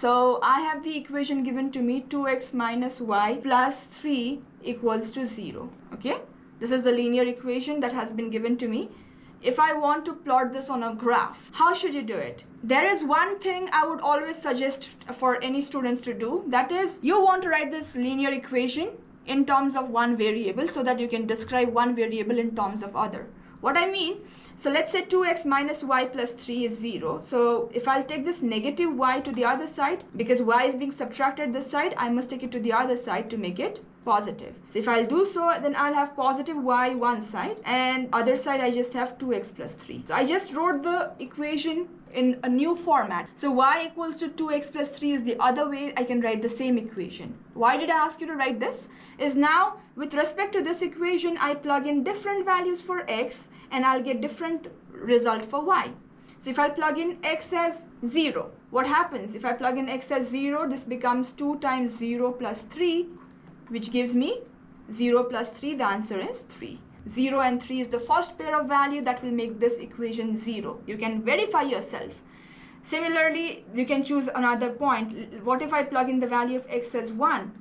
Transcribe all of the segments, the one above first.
So I have the equation given to me, 2x minus y plus 3 equals to 0. Okay, this is the linear equation that has been given to me. If I want to plot this on a graph, how should you do it? There is one thing I would always suggest for any students to do. That is, you want to write this linear equation in terms of one variable so that you can describe one variable in terms of other. What I mean, so let's say 2x minus y plus 3 is 0. So if I'll take this negative y to the other side, because y is being subtracted this side, I must take it to the other side to make it positive. So if I'll do so, then I'll have positive y one side, and other side I just have 2x plus 3. So I just wrote the equation in a new format. So y equals to 2x plus 3 is the other way I can write the same equation. Why did I ask you to write this? Is now with respect to this equation, I plug in different values for x and I'll get different result for y. So if I plug in x as 0, what happens? If I plug in x as 0, this becomes 2 times 0 plus 3, which gives me 0 plus 3, the answer is 3. 0 and 3 is the first pair of value that will make this equation 0. You can verify yourself. Similarly, you can choose another point. What if I plug in the value of x as 1?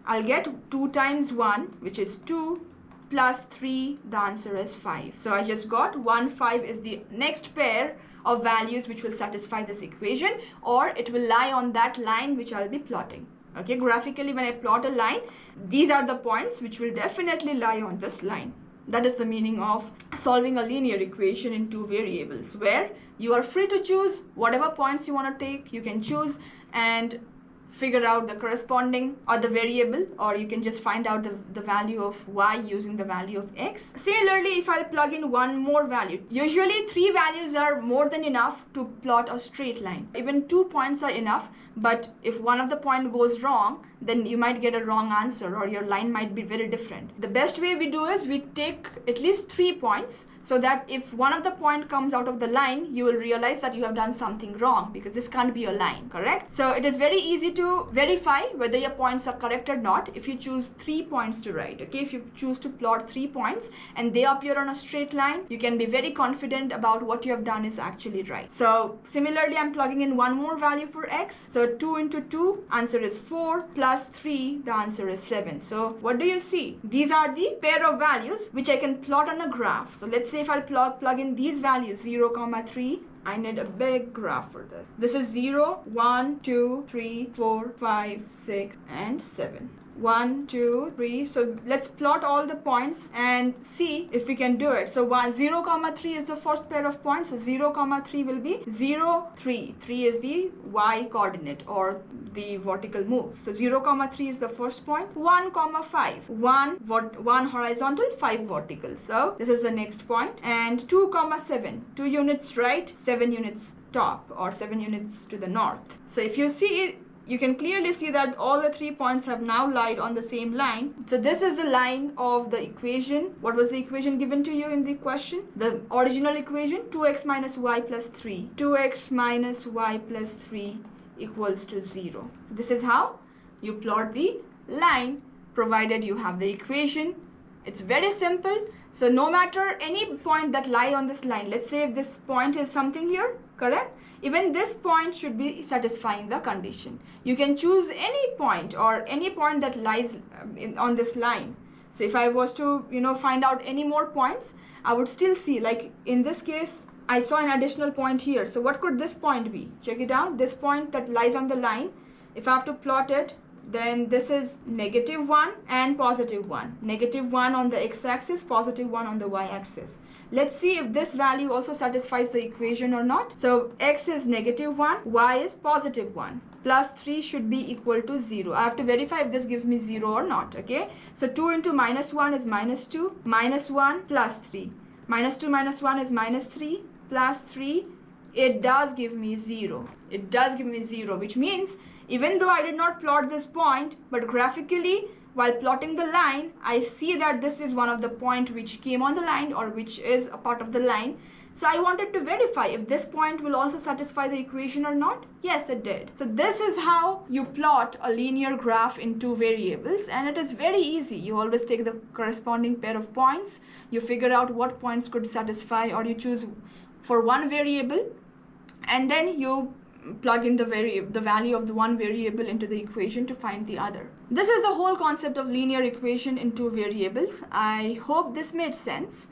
I'll get 2 times 1, which is 2, plus 3, the answer is 5. So I just got 1, 5 is the next pair of values which will satisfy this equation, or it will lie on that line which I'll be plotting. Okay, graphically when I plot a line, these are the points which will definitely lie on this line. That is the meaning of solving a linear equation in two variables, where you are free to choose whatever points you want to take. You can choose and figure out the corresponding or the variable, or you can just find out the value of y using the value of x. Similarly, if I plug in one more value, usually 3 values are more than enough to plot a straight line. Even 2 points are enough, but if one of the point goes wrong, then you might get a wrong answer or your line might be very different. The best way we do is we take at least 3 points, so that if one of the point comes out of the line, you will realize that you have done something wrong, because this can't be a line, correct? So it is very easy to verify whether your points are correct or not if you choose 3 points to write. Okay, if you choose to plot 3 points and they appear on a straight line, you can be very confident about what you have done is actually right. So similarly, I'm plugging in one more value for x. So 2 into 2, answer is 4, plus 3, the answer is 7. So what do you see? These are the pair of values which I can plot on a graph. So let's say if I'll plug in these values, 0, 3, I need a big graph for this. This is 0, 1, 2, 3, 4, 5, 6, and 7. 1, 2, 3. So let's plot all the points and see if we can do it. So 0, 3 is the first pair of points. So 0, 3 will be 0, 3. 3 is the y coordinate or the vertical move. So 0, 3 is the first point. 1, 5. 1 horizontal, 5 vertical. So this is the next point. And 2, 7. 2 units right, 7 units top, or 7 units to the north. So if you see, you can clearly see that all the 3 points have now lied on the same line. So this is the line of the equation. What was the equation given to you in the question? The original equation, 2x minus y plus 3. 2x minus y plus 3 equals to 0. So this is how you plot the line, provided you have the equation. It's very simple. So no matter any point that lie on this line, let's say if this point is something here, correct? Even this point should be satisfying the condition. You can choose any point or any point that lies on this line. So if I was to, find out any more points, I would still see, like in this case, I saw an additional point here. So what could this point be? Check it out. This point that lies on the line, if I have to plot it, then this is -1 and +1. -1 on the x-axis, +1 on the y-axis. Let's see if this value also satisfies the equation or not. So x is -1, y is +1. Plus 3 should be equal to 0. I have to verify if this gives me 0 or not, okay? So 2 into -1 is -2, -1 plus 3. -2 minus 1 is -3, plus 3. It does give me 0. It does give me 0, which means even though I did not plot this point, but graphically, while plotting the line, I see that this is one of the point which came on the line or which is a part of the line. So I wanted to verify if this point will also satisfy the equation or not. Yes, it did. So this is how you plot a linear graph in two variables, and it is very easy. You always take the corresponding pair of points, you figure out what points could satisfy, or you choose for one variable, and then you plug in the value of the one variable into the equation to find the other. This is the whole concept of linear equation in two variables. I hope this made sense.